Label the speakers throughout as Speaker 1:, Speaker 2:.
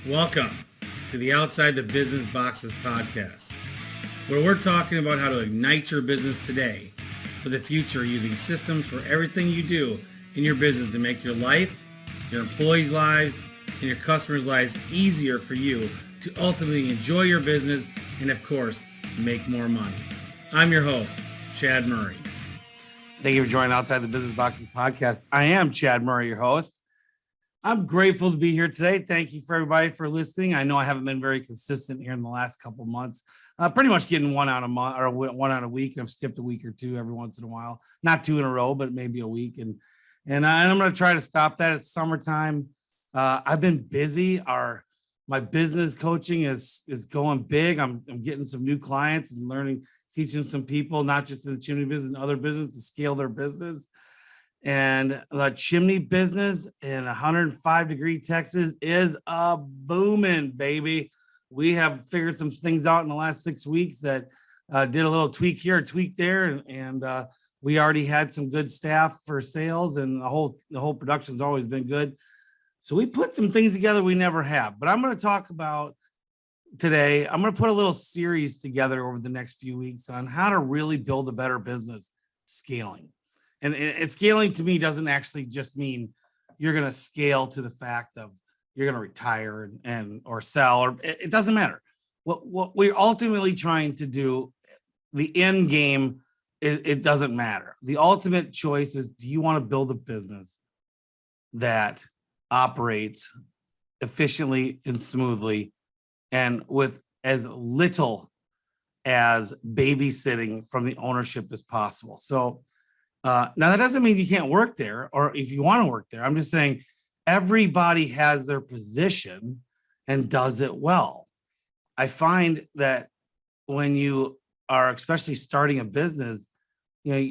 Speaker 1: Welcome to the Outside the Business Boxes podcast, where we're talking about how to ignite your business today for the future using systems for everything you do in your business to make your life, your employees' lives, and your customers' lives easier for you to ultimately enjoy your business and, of course, make more money. I'm your host, Chad Murray.
Speaker 2: Thank you for joining Outside the Business Boxes podcast. I am Chad Murray, your host. I'm grateful to be here today. Thank you for everybody for listening. I know I haven't been very consistent here in the last couple of months. Pretty much getting one out a month or one out a week. I've skipped a week or two every once in a while. Not two in a row, but maybe a week. And I'm going to try to stop that. It's summertime. I've been busy. My business coaching is going big. I'm getting some new clients and learning, teaching some people, not just in the chimney business and other business, to scale their business. And the chimney business in 105-degree Texas is a booming, baby. We have figured some things out in the last 6 weeks that did a little tweak here, tweak there, and we already had some good staff for sales, and the whole production's always been good. So we put some things together we never have. But I'm going to talk about today. I'm going to put a little series together over the next few weeks on how to really build a better business scaling. And scaling to me doesn't actually just mean you're going to scale to the fact of you're going to retire and or sell, or it doesn't matter. What we're ultimately trying to do, the end game, it doesn't matter. The ultimate choice is, do you want to build a business that operates efficiently and smoothly and with as little as babysitting from the ownership as possible? So now that doesn't mean you can't work there, or if you want to work there. I'm just saying everybody has their position and does it well. I find that when you are especially starting a business, you know,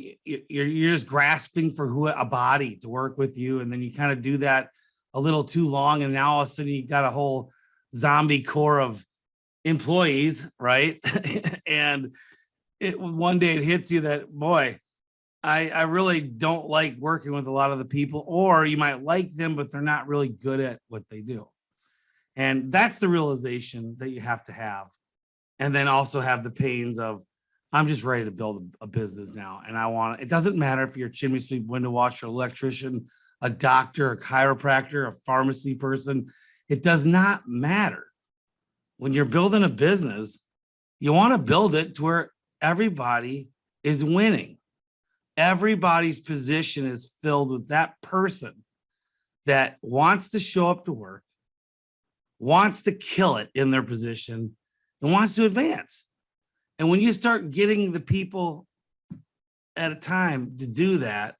Speaker 2: you're just grasping for a body to work with you, and then you kind of do that a little too long, and now all of a sudden you got a whole zombie core of employees, right? And one day it hits you that, boy, I really don't like working with a lot of the people, or you might like them, but they're not really good at what they do. And that's the realization that you have to have. And then also have the pains of, I'm just ready to build a business now. And it doesn't matter if you're a chimney sweep, window washer, electrician, a doctor, a chiropractor, a pharmacy person. It does not matter. When you're building a business, you want to build it to where everybody is winning. Everybody's position is filled with that person that wants to show up to work, wants to kill it in their position, and wants to advance. And when you start getting the people at a time to do that,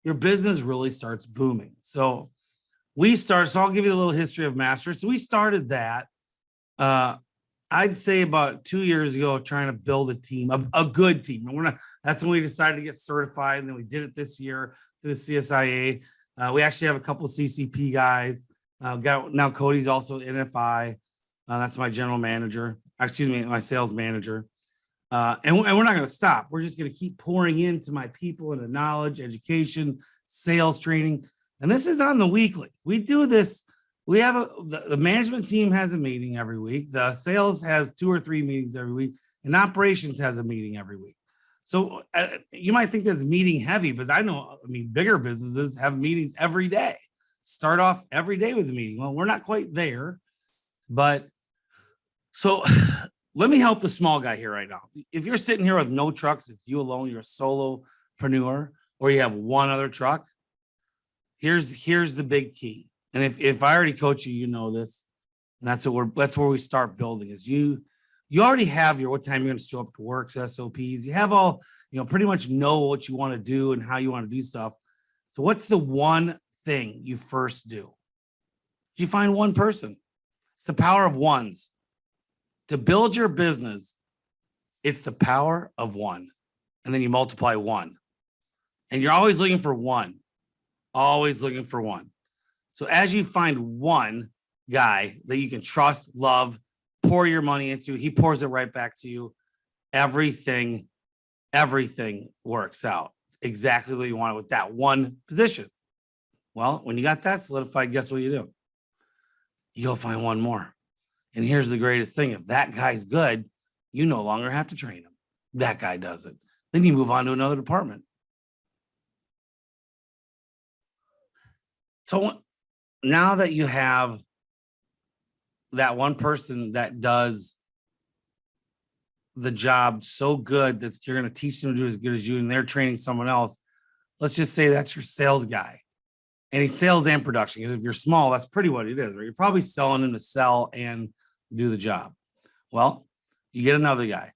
Speaker 2: your business really starts booming. So I'll give you a little history of Master. So we started that. I'd say about 2 years ago, trying to build a team, a good team. And that's when we decided to get certified. And then we did it this year through the CSIA. We actually have a couple of CCP guys. Now Cody's also NFI. That's my general manager. Excuse me, my sales manager. And we're not going to stop. We're just going to keep pouring into my people and the knowledge, education, sales training. And this is on the weekly. We do this. We have the management team has a meeting every week. The sales has 2 or 3 meetings every week, and operations has a meeting every week. So you might think that's meeting heavy, but bigger businesses have meetings every day. Start off every day with a meeting. Well, we're not quite there, but so let me help the small guy here right now. If you're sitting here with no trucks, it's you alone, you're a solopreneur, or you have one other truck. Here's the big key. And if I already coach you, you know this. And that's where we start building is you already have what time you're going to show up to work, SOPs. You have all, pretty much know what you want to do and how you want to do stuff. So what's the one thing you first do? You find one person. It's the power of ones. To build your business, it's the power of one. And then you multiply one. And you're always looking for one. Always looking for one. So as you find one guy that you can trust, love, pour your money into, he pours it right back to you. Everything works out exactly what you want with that one position. Well, when you got that solidified, guess what you do? you'll find one more. And here's the greatest thing. If that guy's good, you no longer have to train him. That guy does it. Then you move on to another department. So now that you have that one person that does the job so good that you're going to teach them to do as good as you, and they're training someone else, let's just say that's your sales guy. And he's sales and production. Because if you're small, that's pretty what it is, right? You're probably selling him to sell and do the job. Well, you get another guy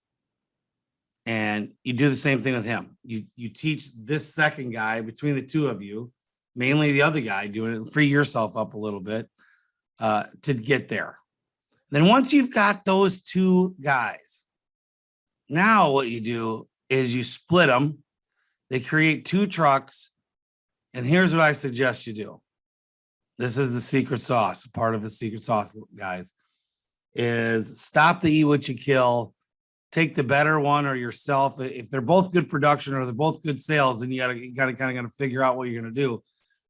Speaker 2: and you do the same thing with him. You teach this second guy between the two of you, mainly the other guy doing it, free yourself up a little bit to get there. Then once you've got those two guys, now what you do is you split them. They create two trucks. And here's what I suggest you do. This is the secret sauce, part of the secret sauce, guys, is stop the eat what you kill. Take the better one or yourself. If they're both good production or they're both good sales, then you gotta figure out what you're gonna do.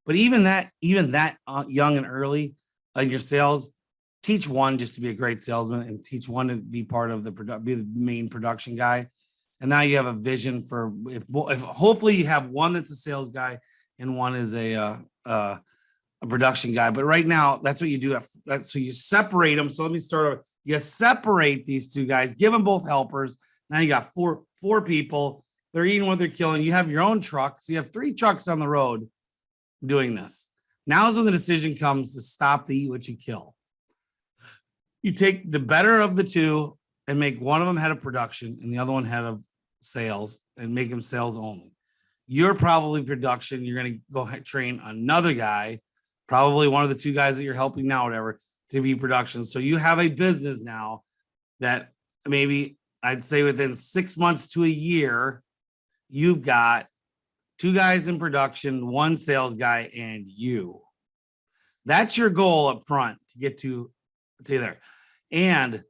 Speaker 2: But even that young and early in your sales, teach one just to be a great salesman and teach one to be part of be the main production guy. And now you have a vision for if hopefully you have one that's a sales guy and one is a production guy. But right now, that's what you do. So you separate them. So let me start over. You separate these two guys, give them both helpers. Now you got four people. They're eating what they're killing. You have your own truck. So you have 3 trucks on the road doing this. Now is when the decision comes to stop the eat what you kill. You take the better of the two and make one of them head of production and the other one head of sales and make them sales only. You're probably production. You're going to go train another guy, probably one of the 2 guys that you're helping now, whatever, to be production. So you have a business now that maybe I'd say within 6 months to a year, you've got 2 guys in production, 1 sales guy, and you. That's your goal up front to get to there. And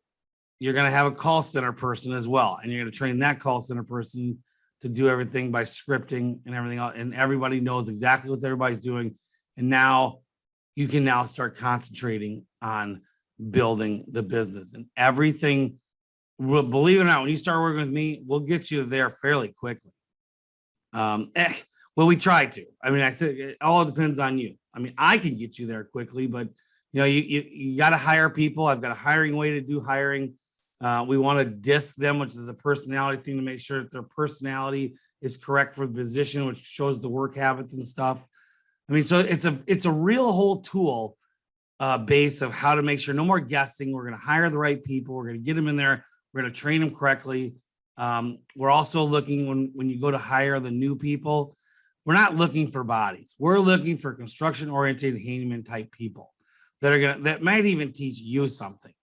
Speaker 2: you're going to have a call center person as well. And you're going to train that call center person to do everything by scripting and everything else. And everybody knows exactly what everybody's doing. And now you can now start concentrating on building the business and everything. Believe it or not, when you start working with me, we'll get you there fairly quickly. Well, we try to. I mean, I said it all depends on you. I mean, I can get you there quickly, but you got to hire people. I've got a hiring way to do hiring. We want to disc them, which is the personality thing, to make sure that their personality is correct for the position, which shows the work habits and stuff. I mean, so it's a real whole tool base of how to make sure no more guessing. We're going to hire the right people. We're going to get them in there. We're going to train them correctly. We're also looking when you go to hire the new people, we're not looking for bodies. We're looking for construction oriented handyman type people that might even teach you something.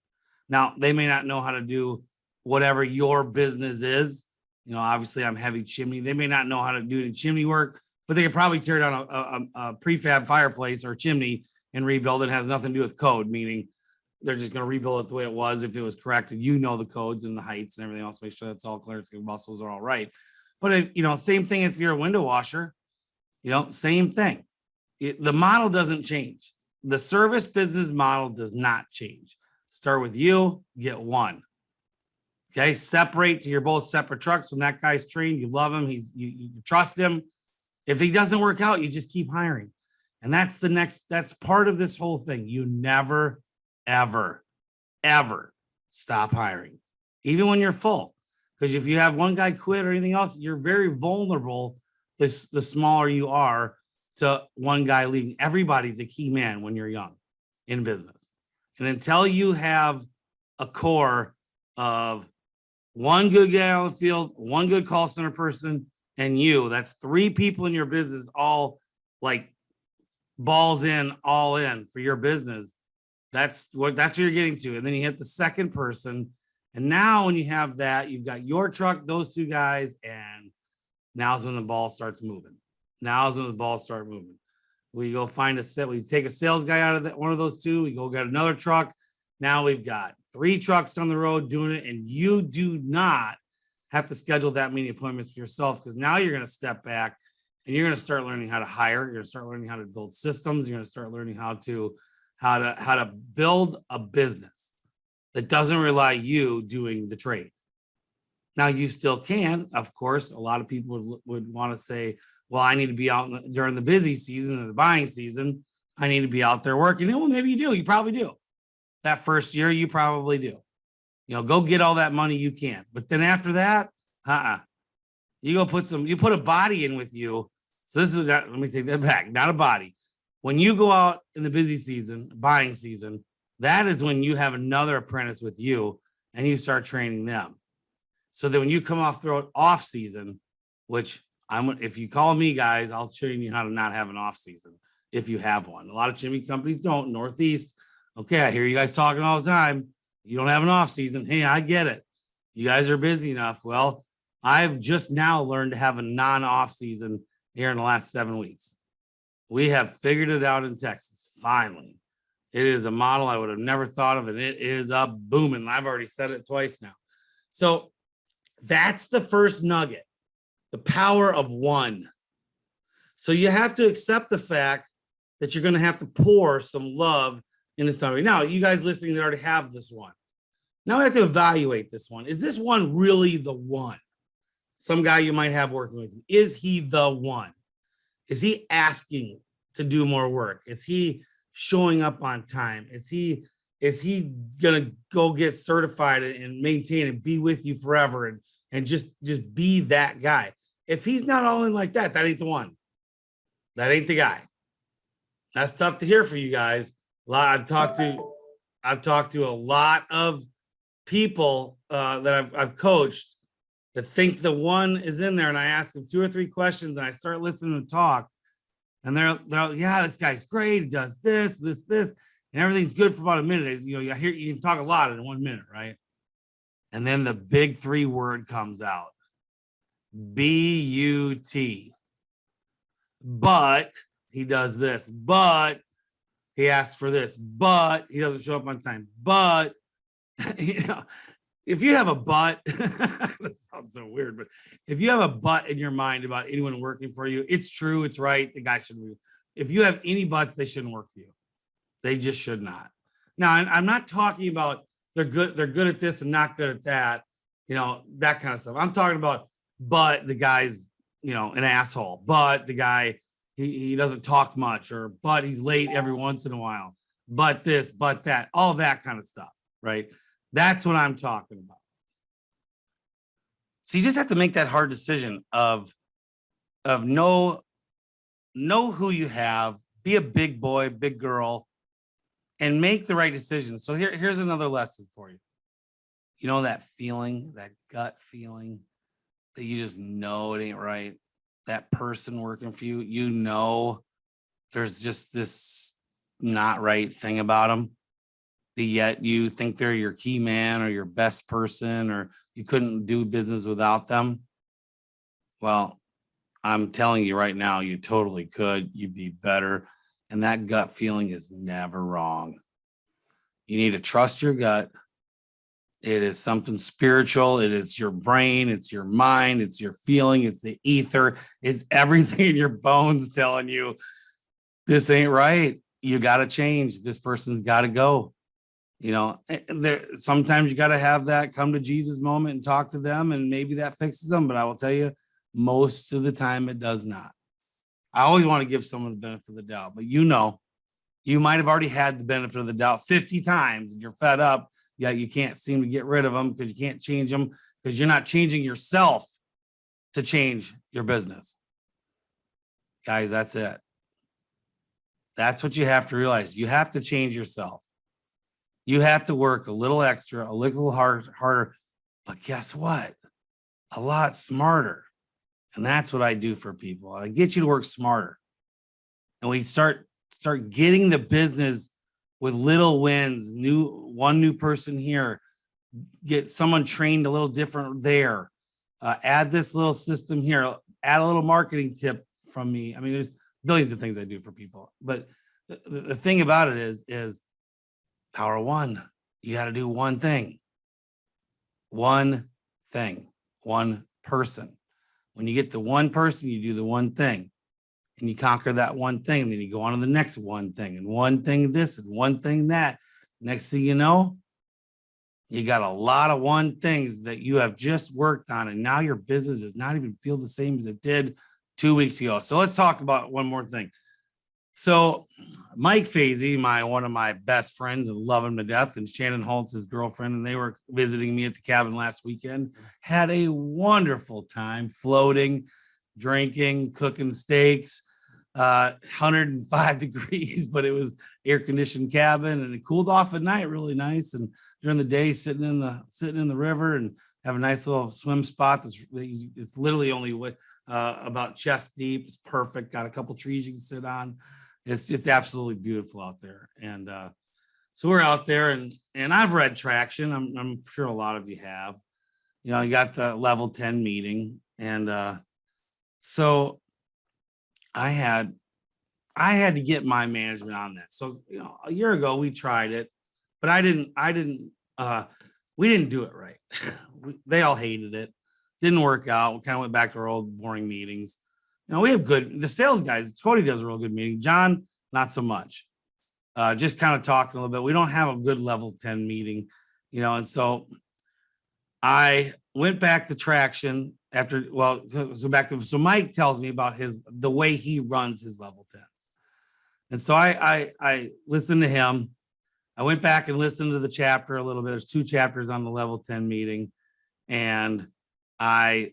Speaker 2: Now, they may not know how to do whatever your business is. Obviously I'm heavy chimney. They may not know how to do any chimney work, but they could probably tear down a prefab fireplace or chimney and rebuild it. It has nothing to do with code, meaning they're just going to rebuild it the way it was if it was correct. And the codes and the heights and everything else, make sure that's all clear, so your muscles are all right. But same thing if you're a window washer, same thing. The model doesn't change. The service business model does not change. Start with you, get one. Okay, separate to you're both separate trucks. When that guy's trained, you love him, you trust him. If he doesn't work out, you just keep hiring. And that's part of this whole thing. You never, ever, ever stop hiring, even when you're full. Because if you have one guy quit or anything else, you're very vulnerable the smaller you are to one guy leaving. Everybody's a key man when you're young in business. And until you have a core of one good guy on the field, one good call center person, and that's 3 people in your business, all like balls in, all in for your business. That's what you're getting to. And then you hit the second person. And now when you have that, you've got your truck, those 2 guys, and now's when the ball starts moving. We go find we take a sales guy out of one of those 2. We go get another truck. Now we've got 3 trucks on the road doing it. And you do not have to schedule that many appointments for yourself, because now you're going to step back and you're going to start learning how to hire. You're going to start learning how to build systems. You're going to start learning how to how to build a business that doesn't rely you doing the trade. Now you still can, of course. A lot of people would want to say, well, I need to be out during the busy season and the buying season. I need to be out there working. Well, maybe you do. You probably do. That first year, you probably do. Go get all that money you can. But then after that, you put a body in with you. So let me take that back. Not a body. When you go out in the busy season, buying season, that is when you have another apprentice with you and you start training them. So that when you come off season, which if you call me, guys, I'll train you how to not have an off season if you have one. A lot of chimney companies don't. Northeast, okay, I hear you guys talking all the time. You don't have an off season. Hey, I get it. You guys are busy enough. Well, I've just now learned to have a non-off season here in the last 7 weeks. We have figured it out in Texas, finally. It is a model I would have never thought of, and it is a booming. I've already said it twice now. So that's the first nugget, the power of one. So you have to accept the fact that you're going to have to pour some love into somebody. Now, you guys listening that already have this one. Now we have to evaluate this one. Is this one really the one? Some guy you might have working with you. Is he the one? Is he asking to do more work? Is he showing up on time? Is he gonna go get certified and maintain and be with you forever and just be that guy? If he's not all in like that, that ain't the one. That ain't the guy. That's tough to hear for you guys. I've talked to a lot of people that I've coached that think the one is in there, and I ask them 2 or 3 questions, and I start listening to talk, and they're yeah, this guy's great. He does this, and everything's good for about a minute. You hear you can talk a lot in 1 minute, right? And then the big 3 word comes out, BUT. But he does this, but he asks for this, but he doesn't show up on time. But if you have a but, this sounds so weird, but if you have a but in your mind about anyone working for you, it's true, it's right. The guy shouldn't be. If you have any buts, they shouldn't work for you. They just should not. Now, I'm not talking about they're good at this and not good at that, that kind of stuff. I'm talking about, but the guy's, an asshole, but the guy, he doesn't talk much, or but he's late every once in a while, but this, but that, all that kind of stuff, right? That's what I'm talking about. So you just have to make that hard decision of know who you have, be a big boy, big girl, and make the right decision. So here's another lesson for you. That feeling, that gut feeling that you just know it ain't right. That person working for you, there's just this not right thing about them. Yet you think they're your key man or your best person, or you couldn't do business without them. Well, I'm telling you right now, you totally could. You'd be better. And that gut feeling is never wrong. You need to trust your gut. It is something spiritual. It is your brain. It's your mind. It's your feeling. It's the ether. It's everything in your bones telling you this ain't right. You got to change. This person's got to go. Sometimes you got to have that come to Jesus moment and talk to them, and maybe that fixes them. But I will tell you, most of the time it does not. I always want to give someone the benefit of the doubt, but you might have already had the benefit of the doubt 50 times and you're fed up, yet you can't seem to get rid of them because you can't change them because you're not changing yourself to change your business. Guys, that's it. That's what you have to realize. You have to change yourself. You have to work a little extra, a little harder, but guess what? A lot smarter. And that's what I do for people. I get you to work smarter. And we start getting the business with little wins, one new person here, get someone trained a little different there, add this little system here, add a little marketing tip from me. I mean, there's billions of things I do for people, but the thing about it is power of one. You got to do one thing, one person. When you get to one person, you do the one thing, and you conquer that one thing. And then you go on to the next one thing and one thing this and one thing that. Next thing you know, you got a lot of one things that you have just worked on, and now your business does not even feel the same as it did 2 weeks ago. So let's talk about one more thing. So Mike Fazy, one of my best friends and love him to death, and Shannon Holtz, his girlfriend, and they were visiting me at the cabin last weekend, had a wonderful time floating, drinking, cooking steaks, 105 degrees, but it was air conditioned cabin and it cooled off at night really nice. And during the day, sitting in the river and have a nice little swim spot. It's literally only about chest deep. It's perfect. Got a couple trees you can sit on. It's just absolutely beautiful out there. And so we're out there, and I've read Traction. I'm sure a lot of you have. You know, you got the level 10 meeting, and so I had to get my management on that. So, you know, a year ago we tried it, but we didn't do it right. They all hated it. Didn't work out. We kind of went back to our old boring meetings. You know, we have the sales guys. Cody does a real good meeting. John, not so much. Just kind of talking a little bit. We don't have a good level 10 meeting, you know, and so I went back to Traction so Mike tells me about the way he runs his level 10s. And so I listened to him. I went back and listened to the chapter a little bit. There's 2 chapters on the level 10 meeting. And I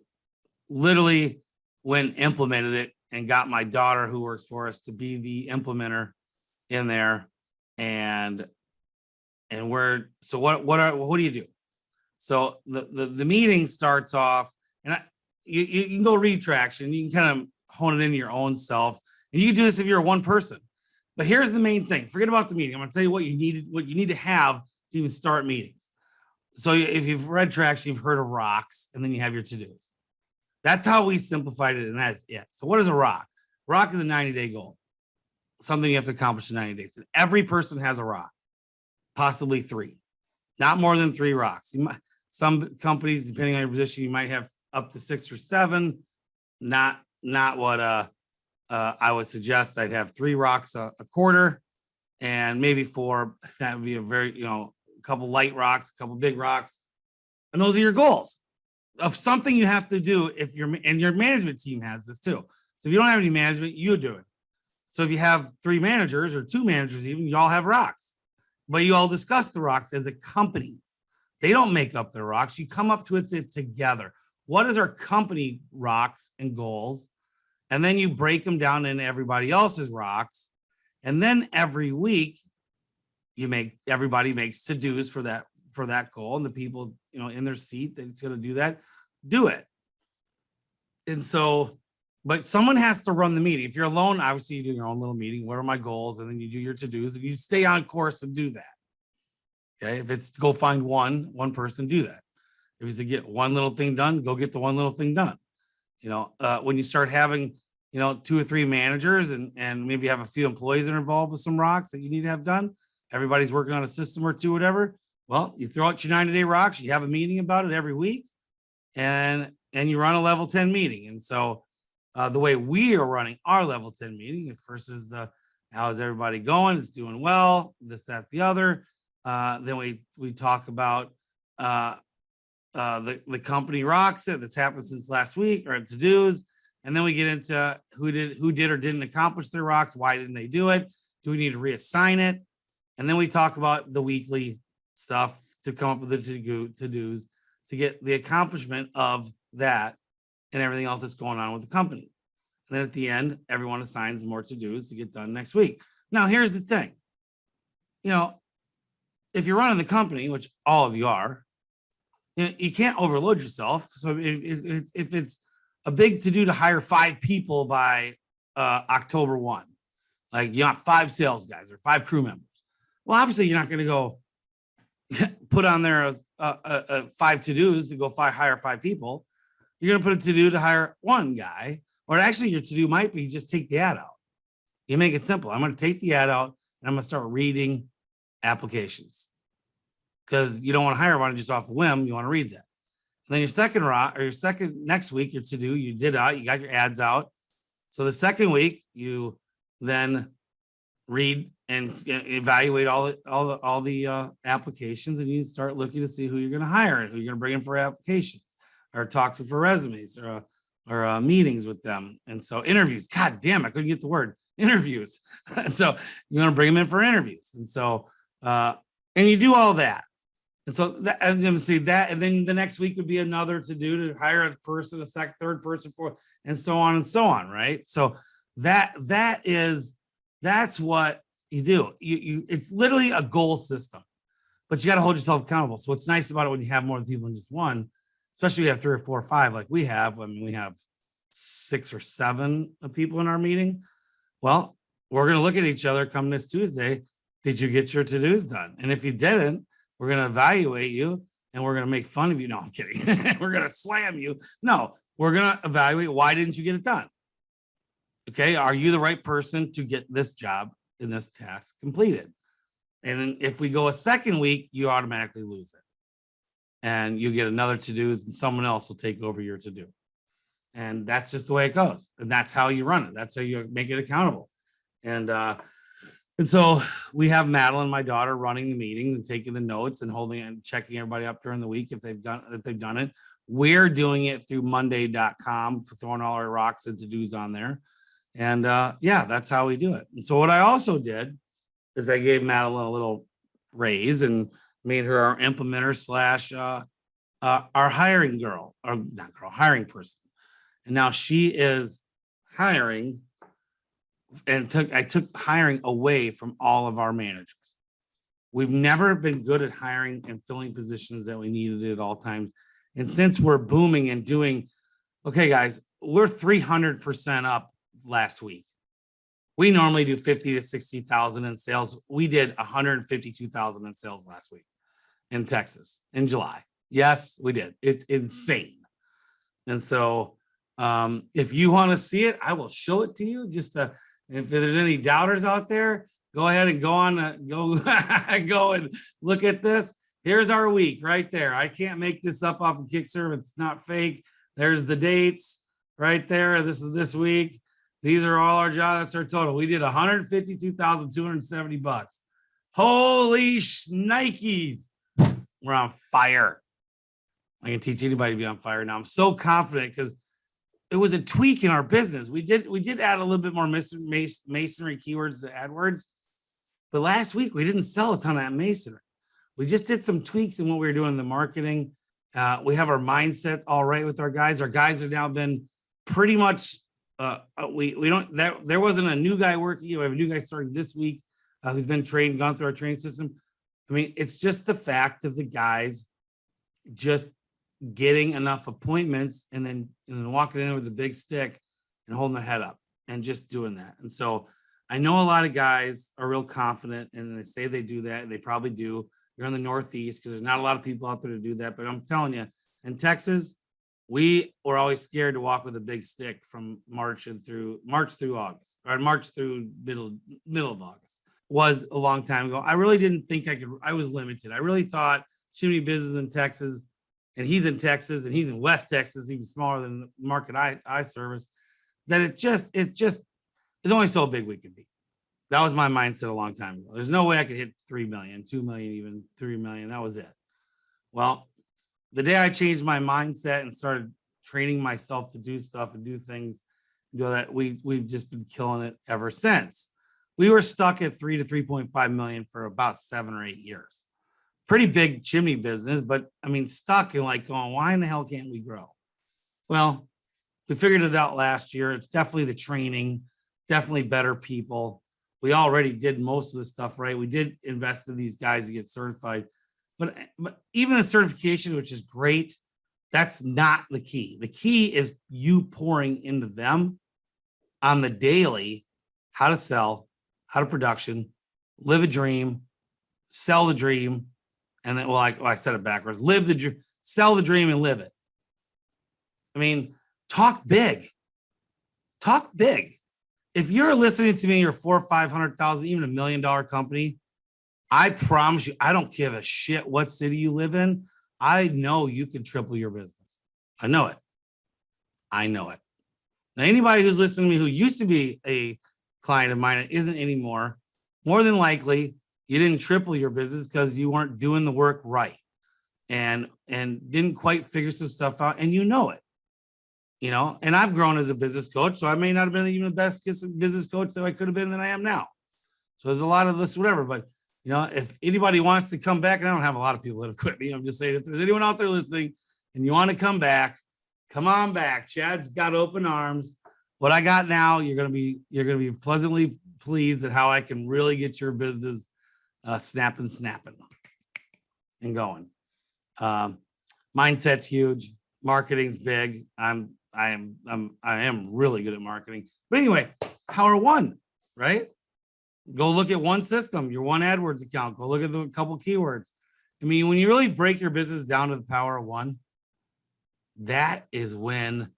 Speaker 2: literally went and implemented it and got my daughter, who works for us, to be the implementer in there. And what do you do? So the meeting starts off, and you can go read Traction. You can kind of hone it into your own self, and you can do this if you're one person. But here's the main thing. Forget about the meeting. I'm going to tell you what you need to have to even start meetings. So if you've read Traction, you've heard of rocks, and then you have your to-dos. That's how we simplified it, and that's it. So what is a rock? Rock is a 90-day goal, something you have to accomplish in 90 days. And every person has a rock, possibly 3, not more than 3 rocks. Some companies, depending on your position, you might have up to 6 or 7. Not what I would suggest. I'd have 3 rocks a quarter, and maybe 4. That would be a couple light rocks, a couple big rocks, and those are your goals of something you have to do. And your management team has this too. So if you don't have any management, you do it. So if you have 3 managers or 2 managers, even, you all have rocks, but you all discuss the rocks as a company. They don't make up their rocks. You come up with it together. What is our company rocks and goals? And then you break them down into everybody else's rocks. And then every week everybody makes to-dos for that goal. And the people, in their seat that's going to do that, do it. And so, but someone has to run the meeting. If you're alone, obviously you do your own little meeting. What are my goals? And then you do your to-dos, and you stay on course and do that. Okay. If it's to go find one person, do that. If it's to get one little thing done, go get the one little thing done. When you start having, 2 or 3 managers and maybe have a few employees that are involved with some rocks that you need to have done, everybody's working on a system or 2, whatever. Well, you throw out your 90-day rocks, you have a meeting about it every week, and you run a level 10 meeting. And so the way we are running our level 10 meeting, at first is how's everybody going? It's doing well, this, that, the other. Then we talk about the company rocks that's happened since last week, or to-dos. And then we get into who did or didn't accomplish their rocks. Why didn't they do it? Do we need to reassign it? And then we talk about the weekly stuff to come up with the to-dos to get the accomplishment of that and everything else that's going on with the company. And then at the end, everyone assigns more to-dos to get done next week. Now, here's the thing. If you're running the company, which all of you are, you can't overload yourself. So if it's a big to-do to hire 5 people by October 1, like you want 5 sales guys or 5 crew members. Well, obviously you're not going to go put on there 5 to-dos to go hire 5 people. You're going to put a to-do to hire 1 guy, or actually your to-do might be just take the ad out. You make it simple. I'm going to take the ad out and I'm going to start reading applications, because you don't want to hire one just off a whim. You want to read that. And then your second next week, your to-do, you got your ads out. So the second week, you then read and evaluate all the applications, and you start looking to see who you're going to hire and who you're going to bring in for applications, or talk to for resumes, or meetings with them. And so interviews. God damn, I couldn't get the word interviews. And so you're going to bring them in for interviews, and so and you do all that. And so that, and then see that, and then the next week would be another to do to hire a person, a second, third person for, and so on, right? So that's what you do. You it's literally a goal system, but you got to hold yourself accountable. So what's nice about it when you have more people than just one, especially if you have 3 or 4 or 5, like we have. I mean, we have 6 or 7 people in our meeting. Well, we're going to look at each other come this Tuesday. Did you get your to-dos done? And if you didn't, we're going to evaluate you, and we're going to make fun of you. No, I'm kidding. We're going to slam you. No, we're going to evaluate, why didn't you get it done? Okay, are you the right person to get this job and this task completed? And then if we go a second week, you automatically lose it. And you get another to-do, and someone else will take over your to-do. And that's just the way it goes. And that's how you run it. That's how you make it accountable. And so we have Madeline, my daughter, running the meetings and taking the notes and holding and checking everybody up during the week if they've done it. We're doing it through Monday.com, throwing all our rocks and to-dos on there. And yeah, that's how we do it. And so what I also did is I gave Madeline a little raise and made her our implementer slash our hiring girl, or not girl, hiring person. And now she is hiring, and I took hiring away from all of our managers. We've never been good at hiring and filling positions that we needed at all times. And since we're booming and doing, okay, guys, we're 300% up last week. We normally do 50 to 60,000 in sales. We did 152,000 in sales last week in Texas in July. Yes, we did. It's insane. And so if you want to see it, I will show it to you. Just to, if there's any doubters out there, go ahead and go and look at this. Here's our week right there. I can't make this up off of Kickserve. It's not fake. There's the dates right there. This is this week. These are all our jobs. That's our total. We did $152,270. Holy shnikes. We're on fire. I can teach anybody to be on fire now. I'm so confident because it was a tweak in our business. We did add a little bit more masonry keywords to AdWords, but last week we didn't sell a ton of that masonry. We just did some tweaks in what we were doing in the marketing. We have our mindset all right with our guys. Our guys have now been pretty much. There wasn't a new guy working. We have a new guy starting this week who's been trained, gone through our training system. I mean, it's just the fact of the guys just getting enough appointments and then walking in with a big stick and holding their head up and just doing that. And so I know a lot of guys are real confident and they say they do that. They probably do. You're in the Northeast because there's not a lot of people out there to do that. But I'm telling you, in Texas, we were always scared to walk with a big stick from March through August, or March through middle of August. Was a long time ago. I really didn't think I could. I was limited. I really thought chimney business in Texas, and he's in Texas, and he's in West Texas, even smaller than the market I service. That it just there's only so big we could be. That was my mindset a long time ago. There's no way I could hit 3 million, 2 million, even 3 million. That was it. Well, the day I changed my mindset and started training myself to do stuff and do things, that we've just been killing it ever since. We were stuck at 3 to 3.5 million for about 7 or 8 years. Pretty big chimney business, but I mean, stuck and like going, why in the hell can't we grow? Well, we figured it out last year. It's definitely the training, definitely better people. We already did most of the stuff right. We did invest in these guys to get certified. But even the certification, which is great, that's not the key. The key is you pouring into them on the daily, how to sell, how to production, live a dream, sell the dream, and then, I said it backwards, live the dream, sell the dream and live it. I mean, talk big. Talk big. If you're listening to me, you're 400,000 or 500,000, even $1 million company, I promise you, I don't give a shit what city you live in. I know you can triple your business. I know it. Now, anybody who's listening to me who used to be a client of mine and isn't anymore, more than likely, you didn't triple your business because you weren't doing the work right and didn't quite figure some stuff out, and you know it. And I've grown as a business coach, so I may not have been even the best business coach that I could have been than I am now. So there's a lot of this, whatever. But if anybody wants to come back, and I don't have a lot of people that have quit me, I'm just saying, if there's anyone out there listening and you want to come back, come on back. Chad's got open arms. What I got now, you're gonna be pleasantly pleased at how I can really get your business snapping and going. Mindset's huge. Marketing's big. I am really good at marketing. But anyway, Power One, right? Go look at one system, your one AdWords account. Go look at the couple keywords. I mean, when you really break your business down to the power of one, that is when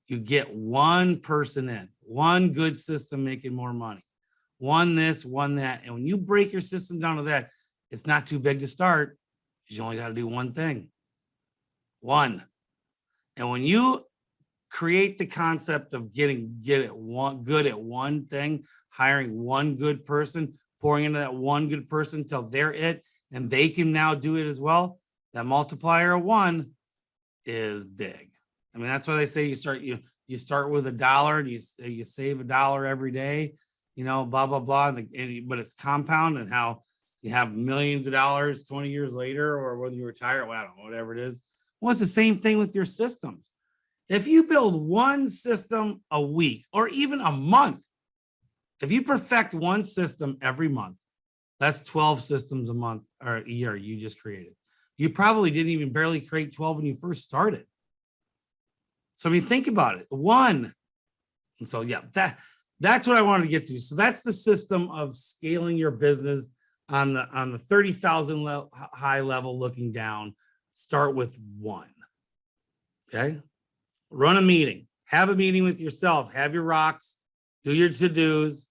Speaker 2: you get one person in, one good system making more money, one this, one that. And when you break your system down to that, it's not too big to start because you only got to do one thing. One. And when you create the concept of good at one thing, hiring one good person, pouring into that one good person till they're it, and they can now do it as well, that multiplier of one is big. I mean, that's why they say you start with $1 and you save $1 every day, blah, blah, blah. But it's compound, and how you have millions of dollars 20 years later, or whether you retire, well, I don't know, whatever it is. Well, it's the same thing with your systems. If you build one system a week or even a month, if you perfect one system every month, that's 12 systems a month or a year you just created. You probably didn't even barely create 12 when you first started. So I mean, think about it. One. And so, yeah, that's what I wanted to get to. So that's the system of scaling your business on the 30,000 high level looking down. Start with one. Okay. Run a meeting. Have a meeting with yourself. Have your rocks. Do your to-dos.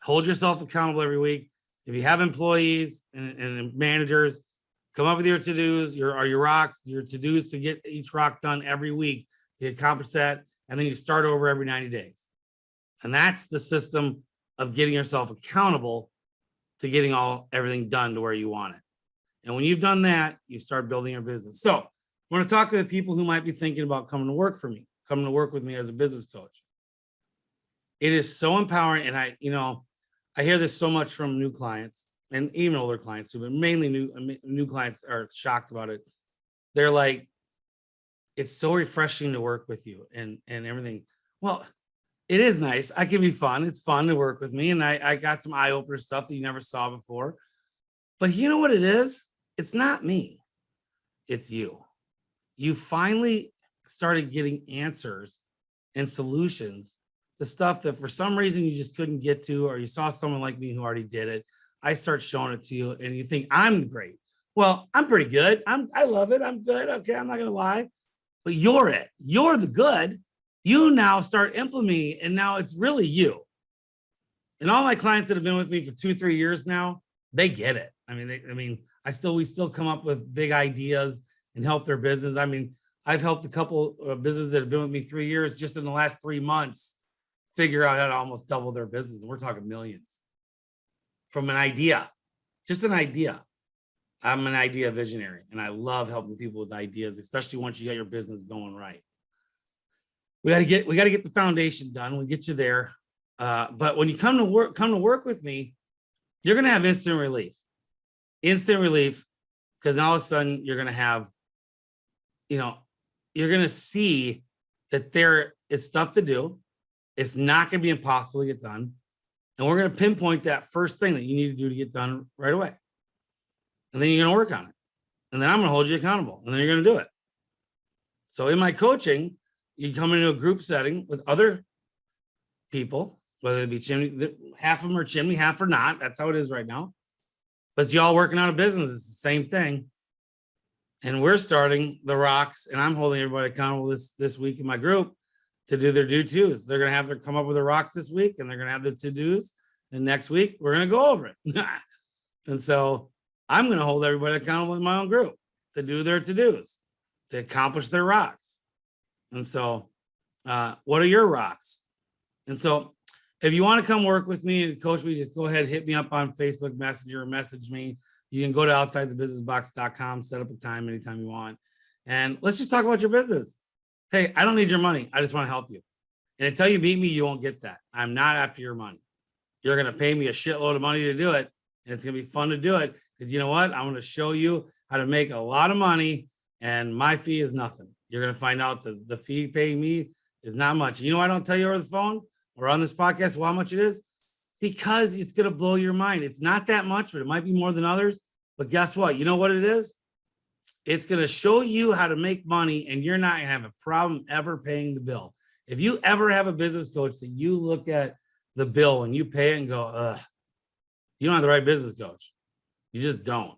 Speaker 2: Hold yourself accountable every week. If you have employees and managers, come up with your to-dos, your rocks, your to-dos to get each rock done every week to accomplish that. And then you start over every 90 days. And that's the system of getting yourself accountable to getting everything done to where you want it. And when you've done that, you start building your business. So I want to talk to the people who might be thinking about coming to work for me, coming to work with me as a business coach. It is so empowering. And I hear this so much from new clients and even older clients too, but mainly new clients are shocked about it. They're like, it's so refreshing to work with you and everything. Well, it is nice. I can be fun. It's fun to work with me. And I got some eye-opener stuff that you never saw before. But you know what it is? It's not me. It's you. You finally started getting answers and solutions to stuff that for some reason you just couldn't get to, or you saw someone like me who already did it. I start showing it to you and you think I'm great. Well, I'm pretty good. I love it. I'm good. Okay. I'm not going to lie, but you're it. You're the good. You now start implementing, and now it's really you. And all my clients that have been with me for 2-3 years now, they get it. I mean, we still come up with big ideas and help their business. I mean, I've helped a couple of businesses that have been with me 3 years just in the last 3 months figure out how to almost double their business. And we're talking millions from an idea, just an idea. I'm an idea visionary, and I love helping people with ideas, especially once you get your business going right. We got to get the foundation done. We'll get you there. But when you come to work with me, you're going to have instant relief, because all of a sudden you're going to have, you're going to see that there is stuff to do. It's not going to be impossible to get done. And we're going to pinpoint that first thing that you need to do to get done right away. And then you're going to work on it. And then I'm going to hold you accountable. And then you're going to do it. So in my coaching, you come into a group setting with other people, whether it be chimney, half of them are chimney, half are not. That's how it is right now. But you all working on a business, it's the same thing. And we're starting the rocks, and I'm holding everybody accountable this week in my group to do their do-tos. They're going to have to come up with the rocks this week, and they're going to have the to-dos. And next week, we're going to go over it. And so I'm going to hold everybody accountable in my own group to do their to-dos, to accomplish their rocks. And so What are your rocks? And so if you want to come work with me and coach me, just go ahead, hit me up on Facebook Messenger or message me. You can go to outsidethebusinessbox.com, set up a time anytime you want. And let's just talk about your business. Hey, I don't need your money. I just want to help you. And until you beat me, you won't get that. I'm not after your money. You're going to pay me a shitload of money to do it. And it's going to be fun to do it because you know what? I'm going to show you how to make a lot of money and my fee is nothing. You're going to find out that the fee paying me is not much. You know, I don't tell you over the phone or on this podcast how much it is because it's going to blow your mind. It's not that much, but it might be more than others. But guess what? You know what it is? It's going to show you how to make money and you're not going to have a problem ever paying the bill. If you ever have a business coach that you look at the bill and you pay it and go, ugh, you don't have the right business coach. You just don't.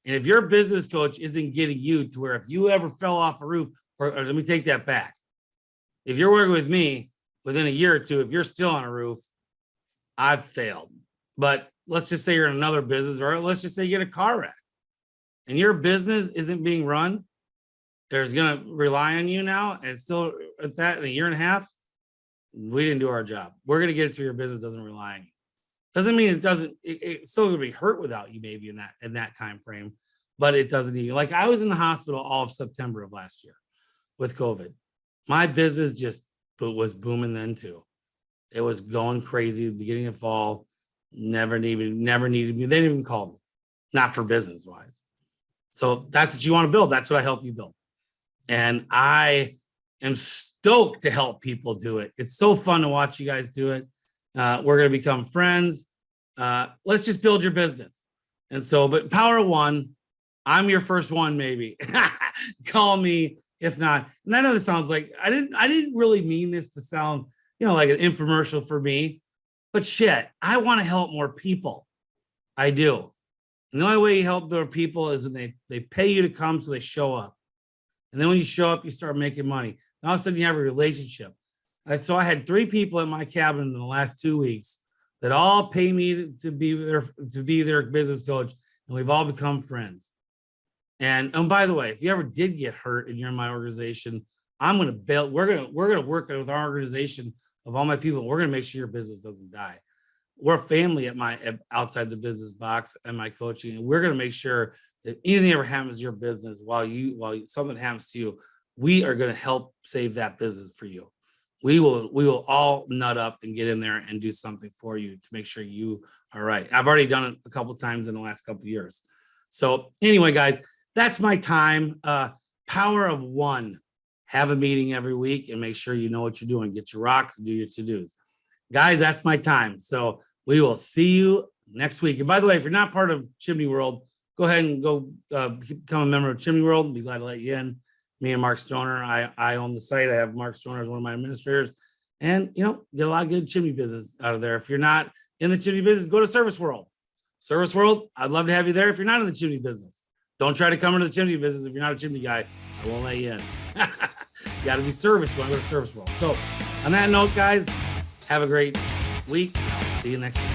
Speaker 2: And if your business coach isn't getting you to where if you ever fell off a roof, or let me take that back. If you're working with me within a year or two, if you're still on a roof, I've failed. But let's just say you're in another business, or let's just say you get a car wreck and your business isn't being run. There's going to rely on you now. And still at that in a year and a half, we didn't do our job. We're going to get it to your business doesn't rely on you. Doesn't mean it doesn't, it's still going to be hurt without you maybe in that time frame, but it doesn't need you. Like I was in the hospital all of September of last year with COVID. My business just was booming then too. It was going crazy at the beginning of fall. Never needed me. They didn't even call me, not for business wise. So that's what you want to build. That's what I help you build. And I am stoked to help people do it. It's so fun to watch you guys do it. We're going to become friends. Let's just build your business. And so, but Power of One, I'm your first one, maybe. Call me if not. And I know this sounds like I didn't really mean this to sound, like an infomercial for me, but shit, I want to help more people. I do. And the only way you help more people is when they pay you to come, so they show up. And then when you show up, you start making money. And all of a sudden you have a relationship. So I had 3 people in my cabin in the last 2 weeks that all pay me to be their business coach, and we've all become friends. And by the way, if you ever did get hurt and you're in my organization, I'm going to build. We're going to work with our organization of all my people. We're going to make sure your business doesn't die. We're a family at outside the business box and my coaching, and we're going to make sure that anything ever happens to your business while something happens to you, we are going to help save that business for you. We will all nut up and get in there and do something for you to make sure you are right. I've already done it a couple of times in the last couple of years. So anyway, guys, that's my time. Power of One. Have a meeting every week and make sure you know what you're doing. Get your rocks and do your to-dos. Guys, that's my time. So we will see you next week. And by the way, if you're not part of Chimney World, go ahead and go become a member of Chimney World. I'll be glad to let you in. Me and Mark Stoner, I own the site. I have Mark Stoner as one of my administrators, and get a lot of good chimney business out of there. If you're not in the chimney business, go to Service World. Service World, I'd love to have you there. If you're not in the chimney business, don't try to come into the chimney business. If you're not a chimney guy, I won't let you in. You got to be service when I go to Service World. So on that note, guys, have a great week. I'll see you next week.